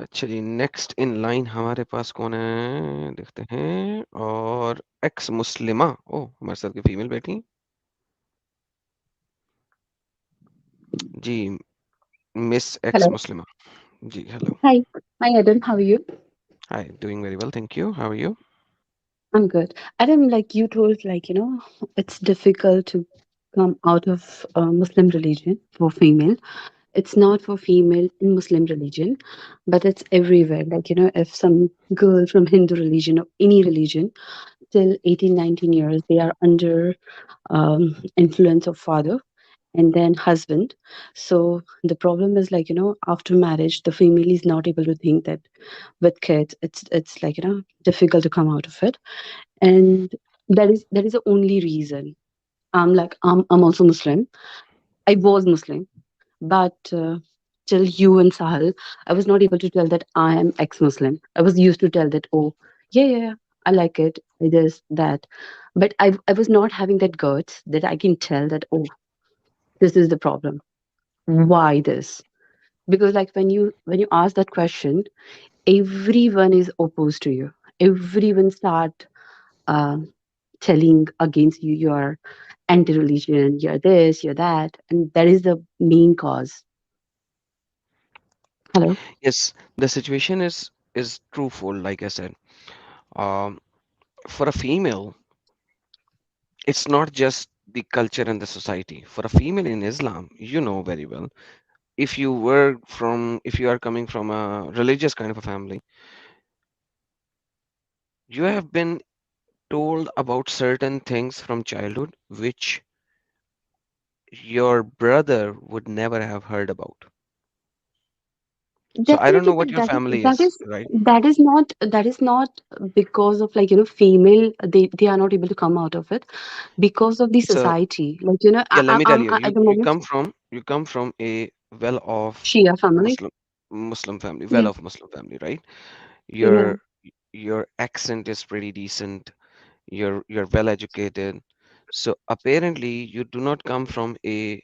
अच्छा जी, next in line हमारे पास कौन है? देखते हैं। और एक्स मुस्लिमा। ओह! हमारे साथ की फीमेल बैठी। जी, मिस एक्स Hello. मुस्लिमा। जी, hello. Hi. Hi, Adam. How are you? Hi, doing very well, thank you. How are you? I'm good. Adam, like you told, it's difficult to come out of Muslim religion for female. It's not for female in Muslim religion, but it's everywhere. If some girl from Hindu religion or any religion till 18, 19 years, they are under influence of father and then husband. So the problem is after marriage the family is not able to think that with kids it's difficult to come out of it. And that is the only reason. I'm also Muslim. I was Muslim, but till you and Sahil, I was not able to tell that I am ex-Muslim. I was used to tell that, oh, yeah, yeah, yeah, I like it, it is that. But I was not having that guts that I can tell that, oh, this is the problem. Why this? Because like when you ask that question, everyone is opposed to you. Everyone start um, telling against you. You're anti-religion. You're this. You're that, and that is the main cause. Hello. Yes, the situation is twofold, like I said. Um, for a female, it's not just the culture and the society. For a female in Islam, you know very well, if you are coming from a religious kind of a family, you have been told about certain things from childhood which your brother would never have heard about. So I don't Definitely, know what but your family that is, is right? that is not because of female they are not able to come out of it because of the So society. yeah, let me tell you, At the moment you come from a well-off Shia family. Muslim Muslim family, Yeah. well-off Muslim family, right? Yeah. Your accent is pretty decent. You're well educated. So apparently you do not come from a,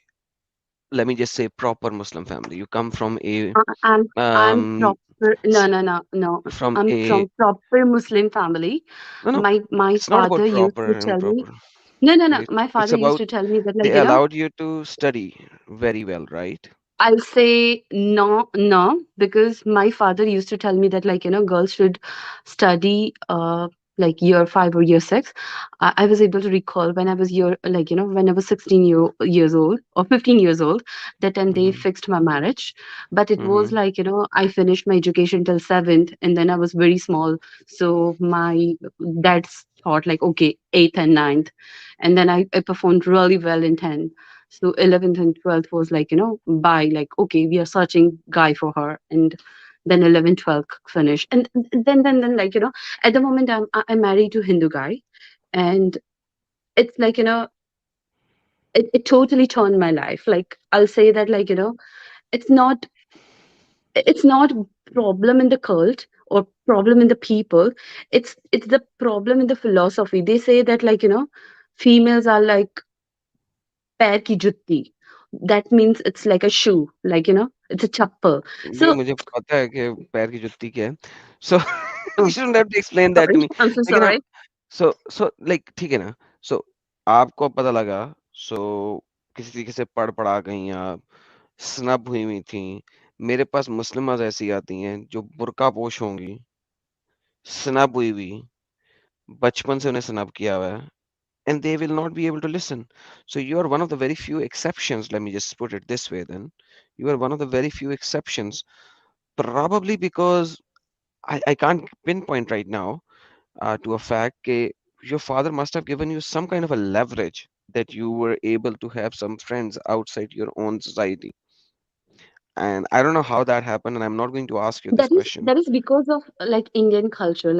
let me just say, proper Muslim family. You come from a I- I'm I'm um proper. No, s- no, no, no. from I'm a from proper Muslim family. no no, My it's not father about used proper to and tell me. improper, No, no, no. right? My It's father used about to tell me that they allowed you to study very well, right? I'll say no, no, because my father used to tell me that girls should study like year 5 or year 6. I was able to recall when I was when I was 16 years old or 15 years old, that time they Mm-hmm. fixed my marriage. But it was Mm-hmm. I finished my education till 7th and then I was very small. So my dad's thought like, okay, 8th and ninth, and then I performed really well in 10th. So 11th and 12th was by like, okay, we are searching guy for her. And then 11th, 12th finished. And then at the moment I'm married to Hindu guy. And it's it totally turned my life. Like I'll say that it's not it's not problem in the cult or problem in the people. It's the problem in the philosophy. They say that females are like पैर की जुत्ती. That means it's like a shoe, it's a chappal. भाई So, मुझे पता है कि पैर की जुत्ती क्या है। So you oh, shouldn't have to explain that sorry, to me. I'm so लेकिन हम sorry. सो लाइक ठीक है ना। सो आपको पता लगा, सो किसी तरीके से पढ़-पढ़ा कहीं आप स्नब हुई थी। मेरे पास मुस्लिमाज़ ऐसी आती हैं जो बुर्का-पोश होंगी, स्नब हुई, बचपन से उन्हें स्नब किया हुआ है, and they will not be able to listen. So you are one of the very few exceptions, let me just put it this way then. You are one of the very few exceptions, probably because I can't pinpoint right now to a fact that your father must have given you some kind of a leverage that you were able to have some friends outside your own society. And I don't know how that happened, and I'm not going to ask you this question. That is because of like Indian culture.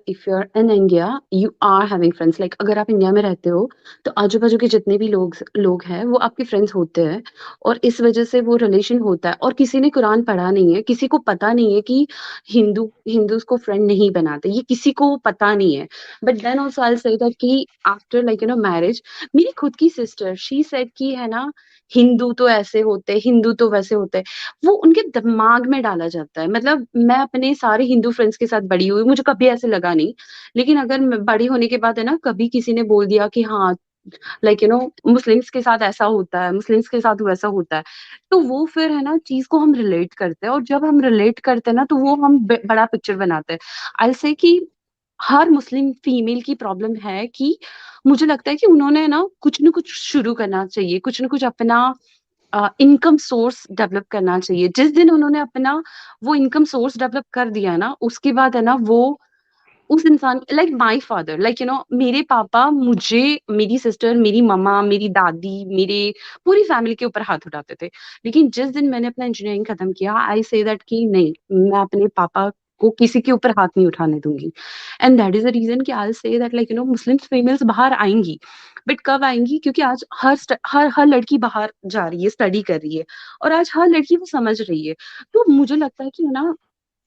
If you're in India, you are having friends. Like अगर आप India में रहते हो तो आजू बाजू के जितने भी लोग हैं वो आपके फ्रेंड्स होते हैं और इस वजह से वो रिलेशन होता है और किसी ने कुरान पढ़ा नहीं है, किसी को पता नहीं है कि हिंदूज को फ्रेंड नहीं बनाते, ये किसी को पता नहीं है. But then also I say that कि आफ्टर मैरिज मेरी खुद की सिस्टर शी सेड कि है ना, हिंदू तो ऐसे होते, हिंदू तो वैसे होते. होता है, वो उनके दिमाग में डाला जाता है। मतलब मैं अपने सारे हिंदू फ्रेंड्स के साथ बड़ी हुई, मुझे कभी ऐसे लगा नहीं। लेकिन अगर बड़ी होने के बाद है ना, कभी किसी ने बोल दिया कि हाँ, मुस्लिम्स के साथ ऐसा होता है, मुस्लिम्स के साथ वैसा होता है, तो वो फिर है ना चीज को हम रिलेट करते हैं, और जब हम रिलेट करते हैं ना, तो वो हम बड़ा पिक्चर बनाते हैं। आई से कि हर मुस्लिम फीमेल की प्रॉब्लम है कि मुझे लगता है कि उन्होंने ना कुछ शुरू करना चाहिए, कुछ ना कुछ अपना इनकम सोर्स डेवलप करना चाहिए। जिस दिन उन्होंने अपना वो इनकम सोर्स डेवलप कर दिया ना, उसके बाद है ना वो उस इंसान, लाइक माई फादर, मेरे पापा मुझे, मेरी सिस्टर, मेरी मम्मा, मेरी दादी, मेरे पूरी फैमिली के ऊपर हाथ उठाते थे। लेकिन जिस दिन मैंने अपना इंजीनियरिंग खत्म किया, आई से दैट कि नहीं, मैं अपने पापा को किसी के ऊपर हाथ नहीं उठाने दूंगी। And that is the reason कि I say that Muslim females बाहर आएंगी, बट कब आएंगी? क्योंकि आज हर लड़की बाहर जा रही है, स्टडी कर रही है, और आज हर लड़की वो समझ रही है। तो मुझे लगता है कि ना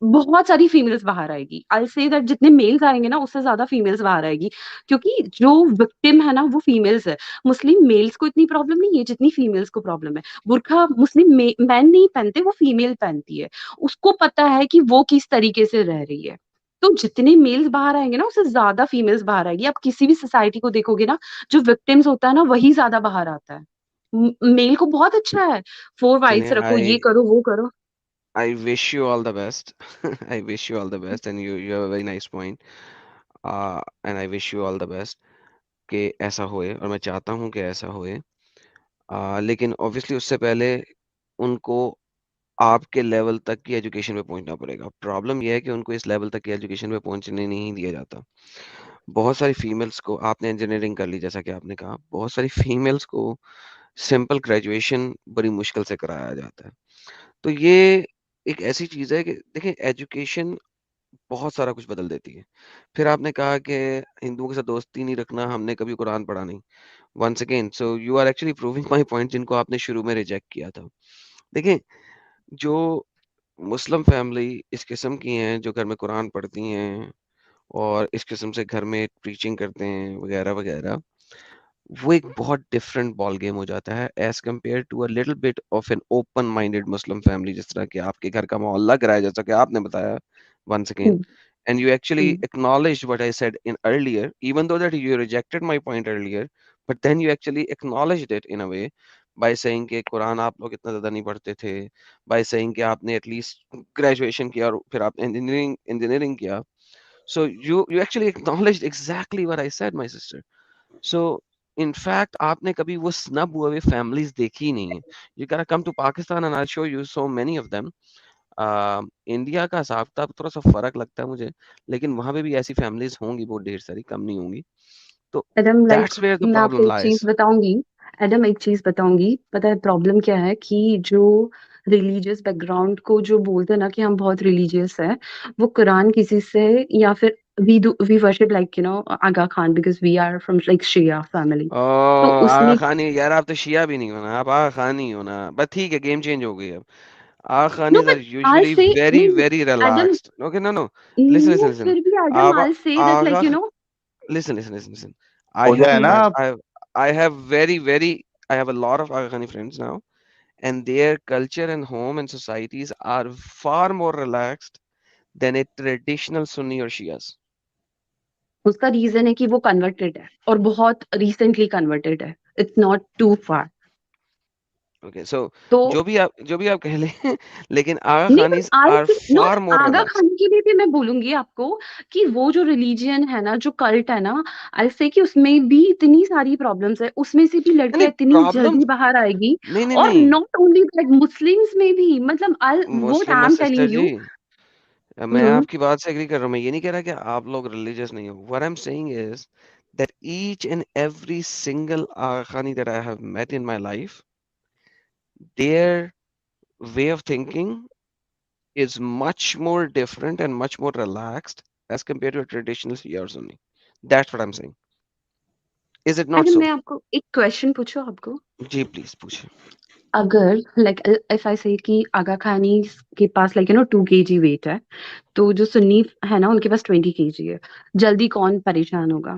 बहुत सारी फीमेल्स बाहर आएगी। आई से दैट जितने मेल्स आएंगे ना, उससे ज्यादा फीमेल्स बाहर आएगी, क्योंकि जो विक्टिम है ना वो फीमेल्स है। मुस्लिम मेल्स को इतनी प्रॉब्लम नहीं है जितनी फीमेल्स को प्रॉब्लम है। बुर्का मुस्लिम मैन नहीं पहनते, वो फीमेल पहनती है। उसको पता है कि वो किस तरीके से रह रही है। तो जितने मेल्स बाहर आएंगे ना, उससे ज्यादा फीमेल्स बाहर आएगी। आप किसी भी सोसाइटी को देखोगे ना, जो विक्टिम्स होता है ना, वही ज्यादा बाहर आता है। मेल को बहुत अच्छा है, फोर वाइफ्स चलिए, रखो, ये आई करो, वो करो। I wish you all the best. I wish you all the best and you have a very nice point, and I wish you all the best कि ऐसा होए, और मैं चाहता हूँ कि ऐसा होए। लेकिन ऑब्वियसली उससे पहले उनको आपके लेवल तक की एजुकेशन पे पहुंचना पड़ेगा। प्रॉब्लम यह है कि उनको इस लेवल तक की एजुकेशन पे पहुंचने नहीं दिया जाता। बहुत सारी फीमेल्स को, आपने इंजीनियरिंग कर ली जैसा कि आपने कहा, बहुत सारी फीमेल्स को सिंपल ग्रेजुएशन बड़ी मुश्किल से कराया जाता है। तो ये एक ऐसी चीज है कि देखिए, एजुकेशन बहुत सारा कुछ बदल देती है। फिर आपने कहा कि हिंदुओं के साथ दोस्ती नहीं रखना, हमने कभी कुरान पढ़ा नहीं। Once again, so you are actually proving my point, जिनको आपने शुरू में रिजेक्ट किया था। देखिए, जो मुस्लिम फैमिली इस किस्म की हैं, जो घर में कुरान पढ़ती हैं और इस किस्म से घर में प्रीचिंग करते हैं वगैरह वगैरह, वो एक बहुत डिफरेंट बॉल गेम हो जाता है as compare to a little bit of an open minded Muslim family, जिस तरह कि आपके घर का माहौल लग रहा है, जैसा कि आपने बताया। once again, hmm, and you actually hmm, acknowledged what I said in earlier, even though that you rejected my point earlier, but then you actually acknowledged it in a way by saying कि कुरान आप लोग इतना ज्यादा नहीं पढ़ते थे, by saying कि आपने एटलीस्ट ग्रेजुएशन किया और फिर आपने इंजीनियरिंग किया। So you actually acknowledged exactly what I said, my sister. So in fact, आपने कभी वो snub हुए families देखी ही नहीं है। You gotta come to Pakistan and I'll show you so many of them. India का हिसाब किताब थोड़ा सा फर्क लगता है मुझे, लेकिन वहां पे भी ऐसी फैमिलीज होंगी, बहुत ढेर सारी, कम नहीं होंगी। तो एडम, दैट्स वेयर द मैं आपको प्रॉब्लम एक चीज लाइज। बताऊंगी। एडम, एक चीज बताऊंगी, पता है प्रॉब्लम क्या है? कि जो रिलीजियस बैकग्राउंड को जो बोलते हैं ना कि हम बहुत रिलीजियस है, वो कुरान किसी से, या फिर we worship like Aga Khan, because we are from like Shia family. Oh, तो आगा उसमें खानी यार, आप तो शिया भी नहीं होना, आप आगा खानी ही होना, बस ठीक है, गेम चेंज हो गई अब। आगा नो, खानीज are but I usually say very नहीं, very Adam, relaxed. Okay, no no, listen no, listen listen. फिर भी Adam, Aga I say that Aga listen, listen, listen, listen. I Puja have है ना met, आप? I have very, very, I have a lot of Aga Khani friends now, and their culture and home and societies are far more relaxed than a traditional Sunni or Shias. उसका reason है कि वो converted है, और बहुत recently converted है। It's not too far. Okay, so तो जो भी आप कह लें, लेकिन Aga नहीं, बट Khanis आई are नो, far more Aga relaxed. Khan के लिए भी मैं बोलूंगी आपको कि वो जो रिलीजियन है ना, जो कल्ट है ना, आई से कि उसमें भी इतनी सारी प्रॉब्लम्स है, उसमें से भी नहीं नहीं, लड़कियां इतनी प्रॉब्लम, जल्दी बाहर आएगी। नहीं नहीं और नहीं, नॉट ओनली दैट, मुस्लिम्स में भी, मतलब I, what Muslim I am sister telling जी, यू। मैं आपकी बात से एग्री कर रहा हूँ। मैं ये नहीं कह रहा कि आप लोग रिलीजियस नहीं हो। What I'm saying is that each and every single Aga Khani that I have met in my life, their way of thinking is much more different and much more relaxed as compared to a traditional Shia or Sunni. That's what I'm saying. Is it not अरे, so? मैं आपको एक question पूछूं आपको। जी please पूछिए। अगर like if I से कि आगा खानी के पास 2 kg वेट है, तो जो सुन्नी है ना उनके पास 20 kg है, जल्दी कौन परेशान होगा?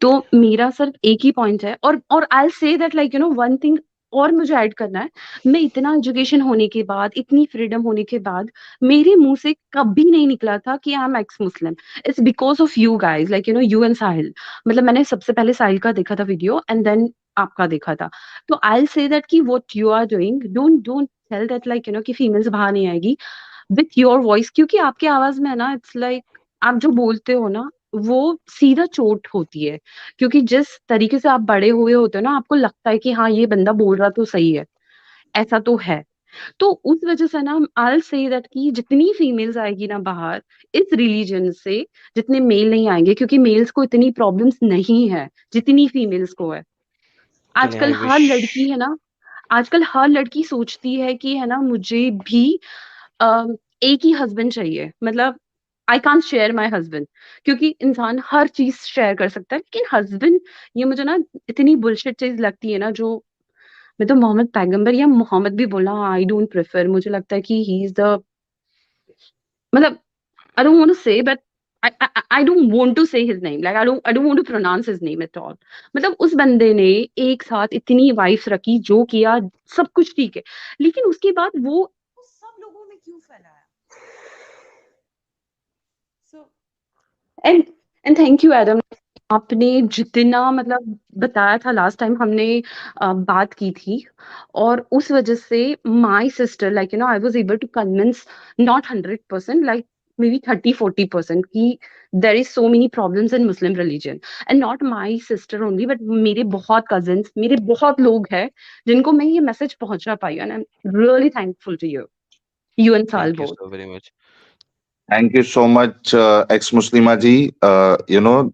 तो मेरा सिर्फ एक ही पॉइंट है, और आई से दैट वन थिंग, और मुझे ऐड करना है, मैं इतना एजुकेशन होने के बाद, इतनी फ्रीडम होने के बाद, मेरे मुंह से कभी नहीं निकला था कि I am ex Muslim. It's because of you guys, like you know, you and Sahil. मतलब मैंने सबसे पहले साहिल का देखा था वीडियो, एंड देन आपका देखा था। तो आई से दैट कि what you are doing, don't don't tell that, like you know, कि फीमेल्स बाहर नहीं आएगी विथ योर वॉइस, क्योंकि आपकी आवाज में है ना, इट्स लाइक आप जो बोलते हो ना, वो सीधा चोट होती है। क्योंकि जिस तरीके से आप बड़े हुए होते हो ना, आपको लगता है कि हाँ, ये बंदा बोल रहा तो सही है, ऐसा तो है। तो उस वजह से ना, आई से दैट कि जितनी फीमेल्स आएगी ना बाहर इस रिलीजन से, जितने मेल नहीं आएंगे, क्योंकि मेल्स को इतनी प्रॉब्लम्स नहीं है जितनी फीमेल्स को है। चलिए, आजकल आई हर विश। लड़की है ना, आजकल हर लड़की सोचती है कि है ना, मुझे भी अ, एक ही हस्बैंड चाहिए। मतलब I can't share my husband, क्योंकि इंसान हर चीज शेयर कर सकता है, लेकिन हस्बैंड, ये मुझे ना इतनी बुलशिट चीज लगती है ना, जो मैं तो मोहम्मद पैगंबर या मोहम्मद भी बोलना आई डोंट प्रेफर। मुझे लगता है कि ही इज द, मतलब आई डोंट वांट टू से, but I don't want to say his name. Like I don't want to pronounce his name at all. मतलब उस बंदे ने एक साथ इतनी वाइफ्स रखी, जो किया सब कुछ ठीक है, लेकिन उसके बाद वो सब लोगों में क्यों फैलाया? So and and thank you Adam, आपने जितना मतलब बताया था लास्ट टाइम हमने बात की थी, और उस वजह से my sister, like you know, I was able to convince, not 100%, like maybe 30-40%, कि there is so many problems in Muslim religion. And not my sister only, but मेरे बहुत कजिन्स, मेरे बहुत लोग हैं जिनको मैं ये मैसेज पहुंचा पाई, and I am really thankful to you, you and Sal thank you both. So very much. Thank you so much ex मुस्लिमा ji. You know,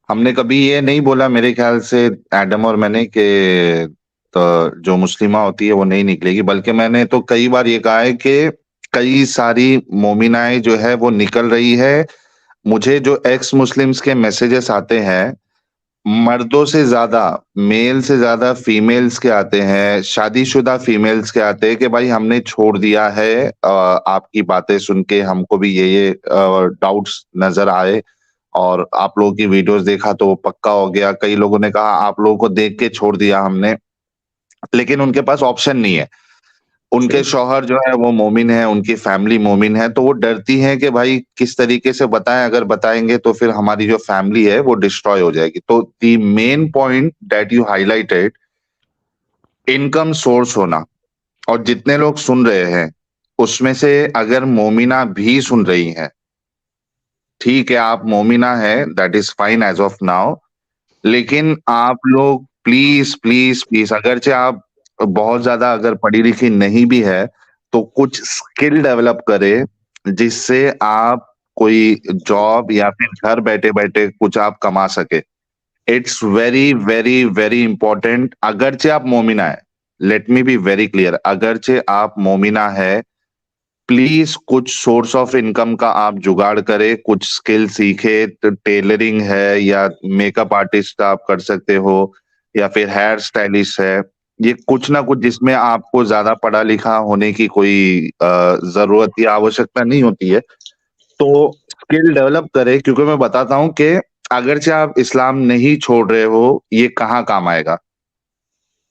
हमने कभी ये नहीं बोला मेरे ख्याल से, एडम और मैंने, कि तो जो मुस्लिमा होती है वो नहीं निकलेगी, बल्कि मैंने तो कई बार ये कहा है कि कई सारी मोमिनाएं जो है वो निकल रही है। मुझे जो एक्स मुस्लिम्स के मैसेजेस आते हैं, मर्दों से ज्यादा, मेल से ज्यादा फीमेल्स के आते हैं, शादीशुदा फीमेल्स के आते हैं कि भाई हमने छोड़ दिया है। आपकी बातें सुन के हमको भी ये डाउट्स नजर आए, और आप लोगों की वीडियोस देखा तो वो पक्का हो गया। कई लोगों ने कहा आप लोगों को देख के छोड़ दिया हमने, लेकिन उनके पास ऑप्शन नहीं है। उनके ट्रू। शौहर जो है वो मोमिन है, उनकी फैमिली मोमिन है, तो वो डरती हैं कि भाई किस तरीके से बताएं, अगर बताएंगे तो फिर हमारी जो फैमिली है वो डिस्ट्रॉय हो जाएगी। तो the main point that you highlighted, income source होना। और जितने लोग सुन रहे हैं उसमें से अगर मोमिना भी सुन रही हैं, ठीक है, आप मोमिना है, that is fine as of now, लेकिन आप लोग प्लीज प्लीज प्लीज, अगरचे आप बहुत ज्यादा अगर पढ़ी लिखी नहीं भी है, तो कुछ स्किल डेवलप करें जिससे आप कोई जॉब या फिर घर बैठे बैठे कुछ आप कमा सके। It's very very very important. अगरचे आप मोमिना है, let me be very clear, अगरचे आप मोमिना है, प्लीज कुछ सोर्स ऑफ इनकम का आप जुगाड़ करें, कुछ स्किल सीखे। तो टेलरिंग है, या मेकअप आर्टिस्ट आप कर सकते हो, या फिर हेयर स्टाइलिस्ट है। ये कुछ ना कुछ जिसमें आपको ज्यादा पढ़ा लिखा होने की कोई जरूरत या आवश्यकता नहीं होती है, तो स्किल डेवलप करें। क्योंकि मैं बताता हूं कि अगरचे आप इस्लाम नहीं छोड़ रहे हो, ये कहाँ काम आएगा।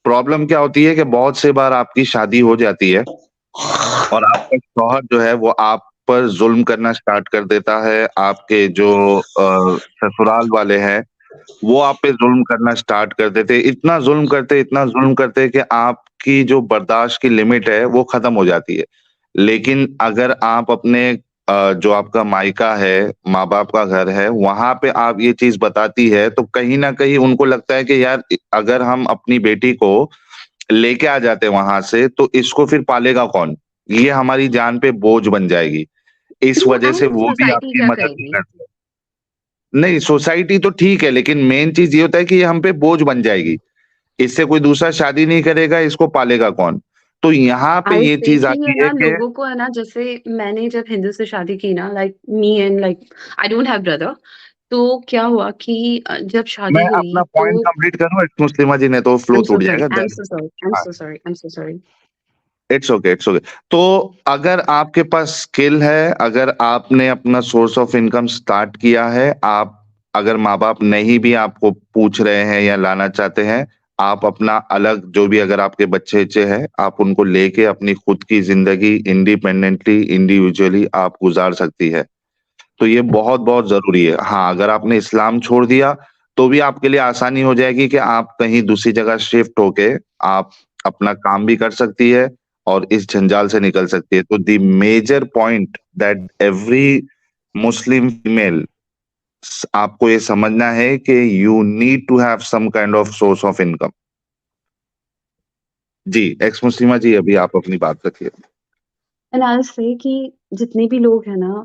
प्रॉब्लम क्या होती है कि बहुत से बार आपकी शादी हो जाती है और आपका शौहर जो है वो आप पर जुल्म करना स्टार्ट कर देता है। आपके जो ससुराल वाले हैं वो आप पे जुल्म करना स्टार्ट कर देते, इतना जुल्म करते, इतना जुल्म करते कि आपकी जो बर्दाश्त की लिमिट है वो खत्म हो जाती है। लेकिन अगर आप अपने जो आपका मायका है, माँ बाप का घर है, वहां पे आप ये चीज बताती है, तो कहीं ना कहीं उनको लगता है कि यार अगर हम अपनी बेटी को लेके आ जाते वहां से तो इसको फिर पालेगा कौन, ये हमारी जान पे बोझ बन जाएगी। इस ट्रू, वजह से एंड वो भी सोसाइटी आपकी क्या मदद नहीं कहेगी? करते। नहीं, सोसाइटी तो ठीक है, लेकिन मेन चीज ये होता है कि ये हम पे बोझ बन जाएगी। इससे कोई दूसरा शादी नहीं करेगा, इसको पालेगा कौन। तो यहाँ पे आई ये से चीज कि है आती है ना, कि लोगों को है ना, जैसे मैंने जब हिंदू से शादी की ना, like me and like I don't have brother. तो क्या हुआ कि जब मैं शादी अपना हुई तो पॉइंट कंप्लीट करूं एक्स मुस्लिमा जी, ने तो आई फ्लो एम सो टूट सॉरी, जाएगा I am then. So sorry, I am so sorry, I am so sorry. It's okay, it's okay. तो अगर आपके पास स्किल है, अगर आपने अपना सोर्स ऑफ इनकम स्टार्ट किया है, आप अगर माँ बाप नहीं भी आपको पूछ रहे हैं या लाना चाहते हैं, आप अपना अलग जो भी अगर आपके बच्चे हैं आप उनको लेके अपनी खुद की जिंदगी इंडिपेंडेंटली इंडिविजुअली आप गुजार सकती है। तो ये बहुत बहुत जरूरी है। हाँ, अगर आपने इस्लाम छोड़ दिया तो भी आपके लिए आसानी हो जाएगी कि आप कहीं दूसरी जगह शिफ्ट होके आप अपना काम भी कर सकती है और इस जंजाल से निकल सकती है। तो the major point that every Muslim female, आपको ये समझना है कि you need to have some kind of source of income. जी, एक्स मुस्लिमा जी, अभी आप अपनी बात रखिए। एंड आई से कि जितने भी लोग हैं ना,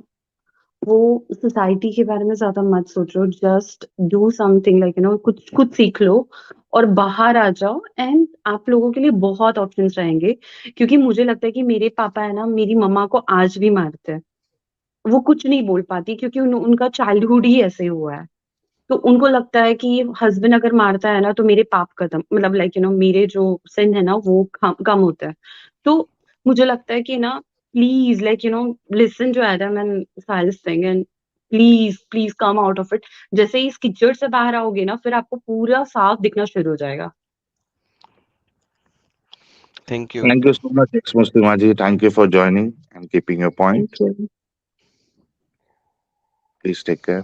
वो सोसाइटी के बारे में ज्यादा मत सोचो, जस्ट डू समथिंग लाइक कुछ कुछ सीख लो और बाहर आ जाओ, एंड आप लोगों के लिए बहुत ऑप्शंस रहेंगे। क्योंकि मुझे लगता है कि मेरे पापा है ना, मेरी मम्मा को आज भी मारते हैं। वो कुछ नहीं बोल पाती क्योंकि उनका चाइल्डहुड ही ऐसे हुआ है। तो उनको लगता है कि हस्बैंड अगर मारता है ना तो मेरे पाप खत्म, मतलब लाइक मेरे जो सिन है ना वो कम होता है। तो मुझे लगता है कि ना, please like listen to Adam and silence thing, and please please come out of it. जैसे ही इस कीचड़ से बाहर आओगे ना, फिर आपको पूरा साफ दिखना शुरू हो जाएगा। Thank you. Thank you so much, ex Muslima ji. Thank you for joining and keeping your point. Thank you. Please take care.